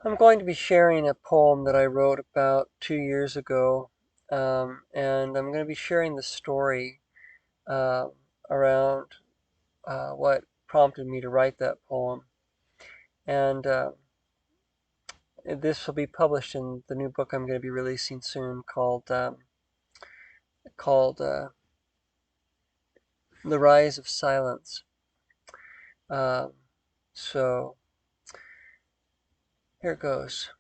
I'm going to be sharing a poem that I wrote about 2 years ago, and I'm going to be sharing the story uh, around what prompted me to write that poem. And this will be published in the new book I'm going to be releasing soon called The Rise of Silence. Um, so here it goes.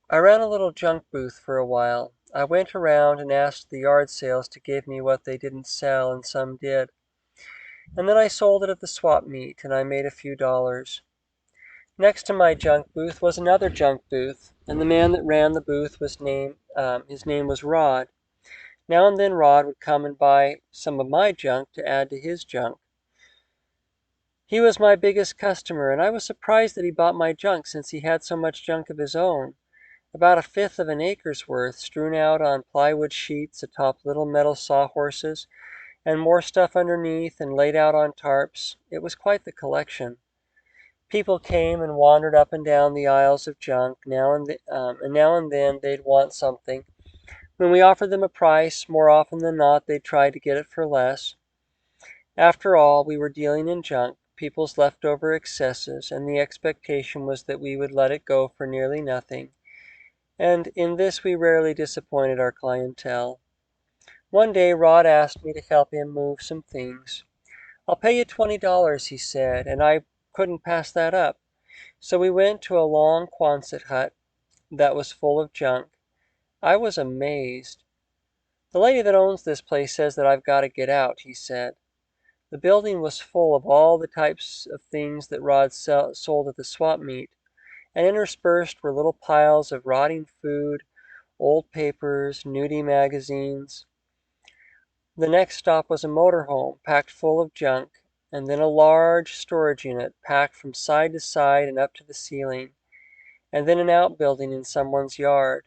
I ran a little junk booth for a while. I went around and asked the yard sales to give me what they didn't sell, and some did. And then I sold it at the swap meet, and I made a few dollars. Next to my junk booth was another junk booth, and the man that ran the booth his name was Rod. Now and then Rod would come and buy some of my junk to add to his junk. He was my biggest customer, and I was surprised that he bought my junk since he had so much junk of his own. About a fifth of an acre's worth, strewn out on plywood sheets atop little metal sawhorses, and more stuff underneath and laid out on tarps. It was quite the collection. People came and wandered up and down the aisles of junk. Now and then they'd want something. When we offered them a price, more often than not they'd try to get it for less. After all, we were dealing in junk, people's leftover excesses, and the expectation was that we would let it go for nearly nothing. And in this we rarely disappointed our clientele. One day Rod asked me to help him move some things. "I'll pay you $20," he said, and I couldn't pass that up. So we went to a long Quonset hut that was full of junk. I was amazed. "The lady that owns this place says that I've got to get out," he said. The building was full of all the types of things that Rod sold at the swap meet, and interspersed were little piles of rotting food, old papers, nudie magazines. The next stop was a motorhome packed full of junk, and then a large storage unit packed from side to side and up to the ceiling, and then an outbuilding in someone's yard.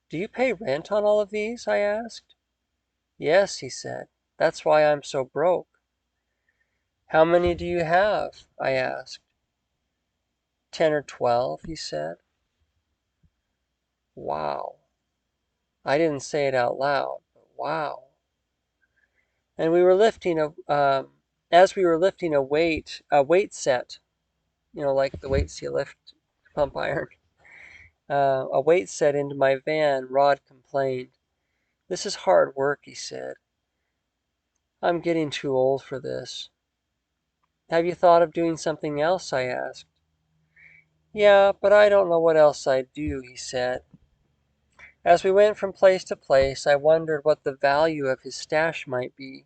"Do you pay rent on all of these?" I asked. "Yes," he said. "That's why I'm so broke." "How many do you have?" I asked. "10 or 12," he said. Wow. I didn't say it out loud, but wow. And we were lifting as we were lifting a weight set, like the weights you lift to pump iron, a weight set into my van, Rod complained. "This is hard work," he said. "I'm getting too old for this." "Have you thought of doing something else?" I asked. "Yeah, but I don't know what else I'd do," he said. As we went from place to place, I wondered what the value of his stash might be.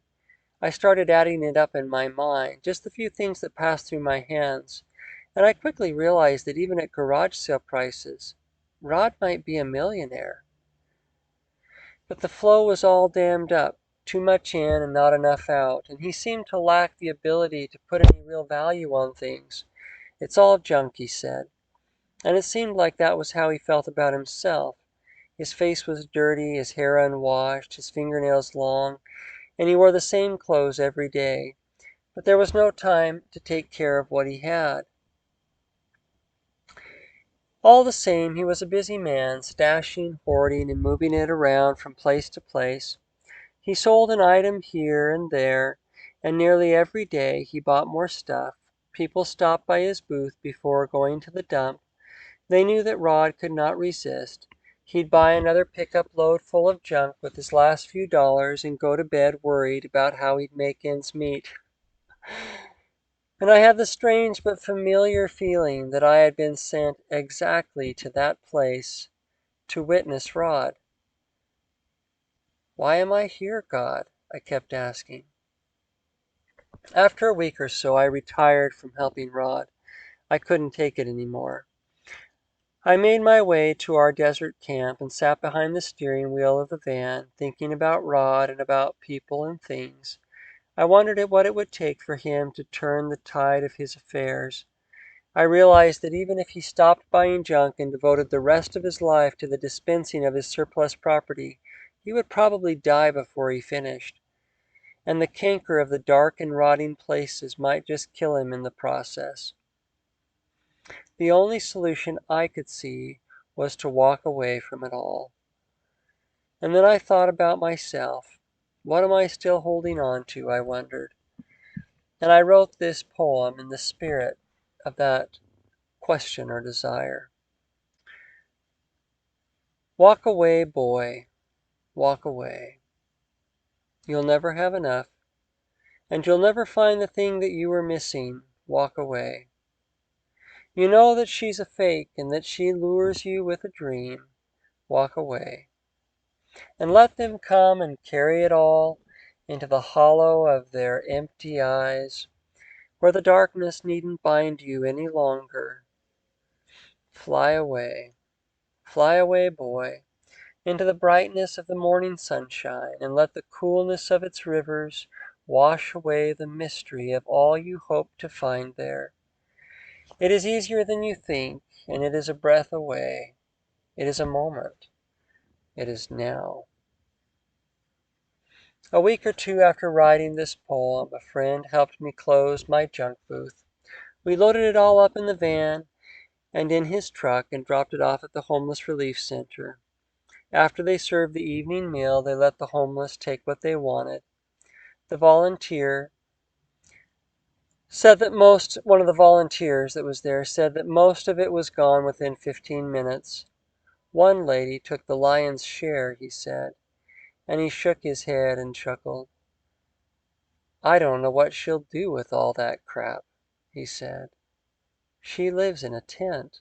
I started adding it up in my mind, just the few things that passed through my hands, and I quickly realized that even at garage sale prices, Rod might be a millionaire. But the flow was all dammed up, too much in and not enough out, and he seemed to lack the ability to put any real value on things. "It's all junk," he said. And it seemed like that was how he felt about himself. His face was dirty, his hair unwashed, his fingernails long, and he wore the same clothes every day. But there was no time to take care of what he had. All the same, he was a busy man, stashing, hoarding, and moving it around from place to place. He sold an item here and there, and nearly every day he bought more stuff. People stopped by his booth before going to the dump. They knew that Rod could not resist. He'd buy another pickup load full of junk with his last few dollars and go to bed worried about how he'd make ends meet. And I had the strange but familiar feeling that I had been sent exactly to that place to witness Rod. "Why am I here, God?" I kept asking. After a week or so, I retired from helping Rod. I couldn't take it anymore. I made my way to our desert camp and sat behind the steering wheel of the van, thinking about Rod and about people and things. I wondered at what it would take for him to turn the tide of his affairs. I realized that even if he stopped buying junk and devoted the rest of his life to the dispensing of his surplus property, he would probably die before he finished. And the canker of the dark and rotting places might just kill him in the process. The only solution I could see was to walk away from it all. And then I thought about myself. What am I still holding on to, I wondered. And I wrote this poem in the spirit of that question or desire. Walk away, boy, walk away. You'll never have enough, and you'll never find the thing that you were missing. Walk away. You know that she's a fake and that she lures you with a dream. Walk away. And let them come and carry it all into the hollow of their empty eyes, where the darkness needn't bind you any longer. Fly away, boy, into the brightness of the morning sunshine, and let the coolness of its rivers wash away the mystery of all you hope to find there. It is easier than you think, and it is a breath away. It is a moment. It is now. A week or two after writing this poem, a friend helped me close my junk booth. We loaded it all up in the van and in his truck and dropped it off at the Homeless Relief Center. After they served the evening meal, they let the homeless take what they wanted. The volunteer said that one of the volunteers that was there said that most of it was gone within 15 minutes. One lady took the lion's share, he said, and he shook his head and chuckled. I don't know what she'll do with all that crap, he said. She lives in a tent.